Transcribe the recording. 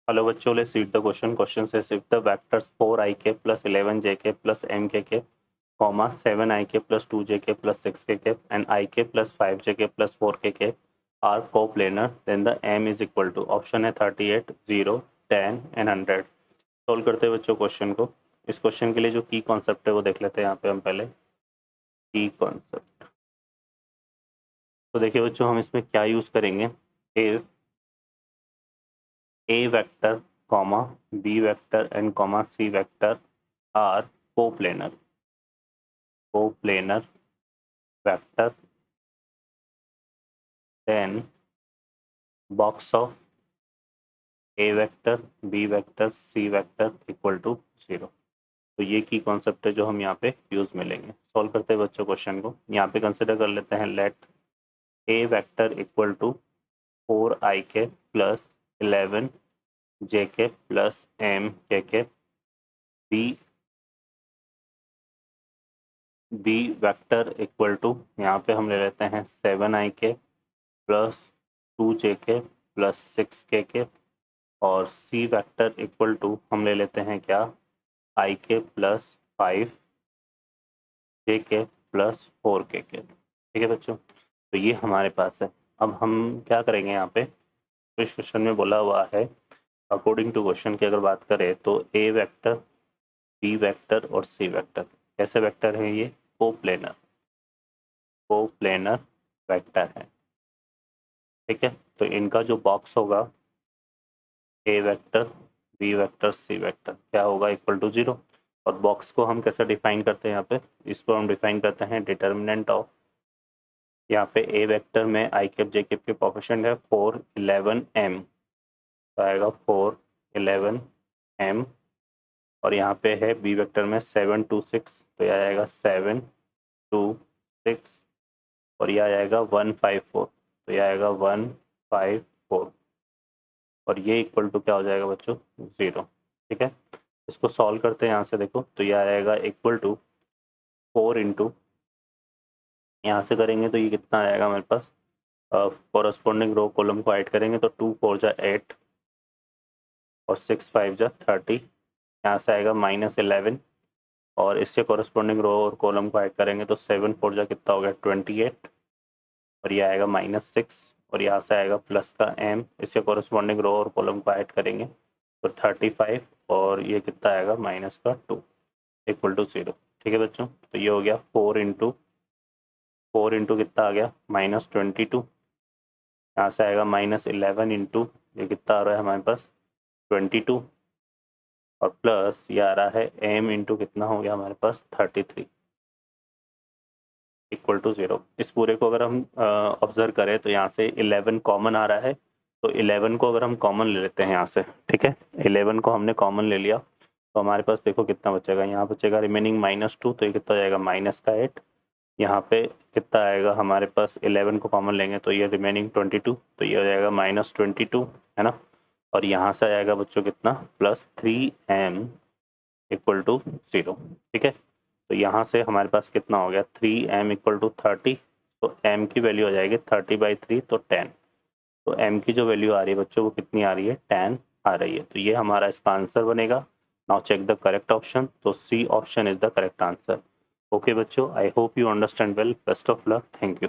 Hello बच्चों, let's read the question. Question says if the vectors 4ik plus 11jk plus mkk, comma 7ik plus 2jk plus 6kk and ik plus 5jk plus 4kk are coplanar, then the m is equal to option है 38, 0, 10 and 100. Solve करते हैं बच्चों question को. इस question के लिए जो की कॉन्सेप्ट है वो देख लेते हैं यहाँ पे हम पहले. की कॉन्सेप्ट तो देखिए बच्चों, हम इसमें क्या यूज करेंगे. If a vector comma b vector and comma c vector are coplanar vector, then box of a vector b vector c vector equal to 0. तो ये की कॉन्सेप्ट है जो हम यहाँ पे यूज में लेंगे. सॉल्व करते हैं बच्चों क्वेश्चन को. यहाँ पे कंसिडर कर लेते हैं let a vector equal to 4ik plus 11jk plus mkk, b vector equal to यहाँ पे हम ले लेते हैं 7ik plus 2jk plus 6kk और c वेक्टर इक्वल टू हम ले लेते हैं क्या ik plus 5jk plus 4kk. ठीक है बच्चों, तो ये हमारे पास है. अब हम क्या करेंगे यहाँ पे, इस क्वेश्चन में बोला हुआ है अकॉर्डिंग टू क्वेश्चन की अगर बात करें तो a वेक्टर b वेक्टर और c वेक्टर कैसे वेक्टर है, ये कोप्लेनर वेक्टर है. ठीक है, तो इनका जो बॉक्स होगा a vector b vector c vector क्या होगा, इक्वल टू 0. और बॉक्स को हम कैसे डिफाइन करते हैं, यहाँ पे इसको हम डिफाइन करते हैं डिटर्मिनेंट ऑफ, यहाँ पे a वेक्टर में i कैप j कैप के कोफिशिएंट है 4, 11 m, तो आएगा 4, 11 m. और यहाँ पे है b वेक्टर में 7, 2, 6, तो यह आएगा 7, 2, 6 और यह आएगा 1, 5, 4, तो यह आएगा 1, 5, 4 और ये इक्वल टू क्या हो जाएगा बच्चों, 0. ठीक है, इसको सॉल्व करते हैं यहाँ से. देखो तो यह आएगा इक्वल टू 4 इंटू, यहाँ से करेंगे तो ये कितना आएगा हमारे पास, कॉरस्पॉन्डिंग रो कॉलम को ऐड करेंगे तो 2 4 जा 8 और 6 5 जा 30, यहाँ से आएगा -11 और इससे कॉरस्पॉन्डिंग रो और कॉलम को ऐड करेंगे तो 7 4 जा कितना हो गया 28 और ये आएगा -6 और यहाँ से आएगा प्लस का m, इससे कॉरस्पॉन्डिंग रो और कॉलम को ऐड करेंगे तो 35 और ये कितना आएगा माइनस का 2 इक्वल टू 0. ठीक है बच्चों, तो ये हो गया 4 इंटू कितना आ गया -22, यहाँ से आएगा -11 इंटू ये कितना आ रहा है हमारे पास 22 और प्लस ये आ रहा है m इंटू कितना हो गया हमारे पास 33 इक्वल टू 0. इस पूरे को अगर हम ऑब्जर्व करें तो यहाँ से 11 कॉमन आ रहा है, तो 11 को अगर हम कॉमन ले लेते हैं यहाँ से, ठीक है 11 को हमने कॉमन ले लिया तो हमारे पास देखो कितना बचेगा, यहाँ बचेगा रिमेनिंग -2, तो ये कितना जाएगा -8. यहाँ पे कितना आएगा हमारे पास 11 को कॉमन लेंगे तो ये रिमेनिंग 22, तो ये हो जाएगा -22 है ना. और यहाँ से आएगा बच्चों कितना +3m इक्वल टू 0. ठीक है, तो यहाँ से हमारे पास कितना हो गया 3m इक्वल टू 30, तो m की वैल्यू आ जाएगी 30/3 तो 10. तो m की जो वैल्यू आ रही है बच्चों वो कितनी आ रही है 10 आ रही है. तो ये हमारा इसका आंसर बनेगा. Now check the correct option, तो C option is the correct answer. Okay बच्चों, I hope you understand well. Best of luck. Thank you.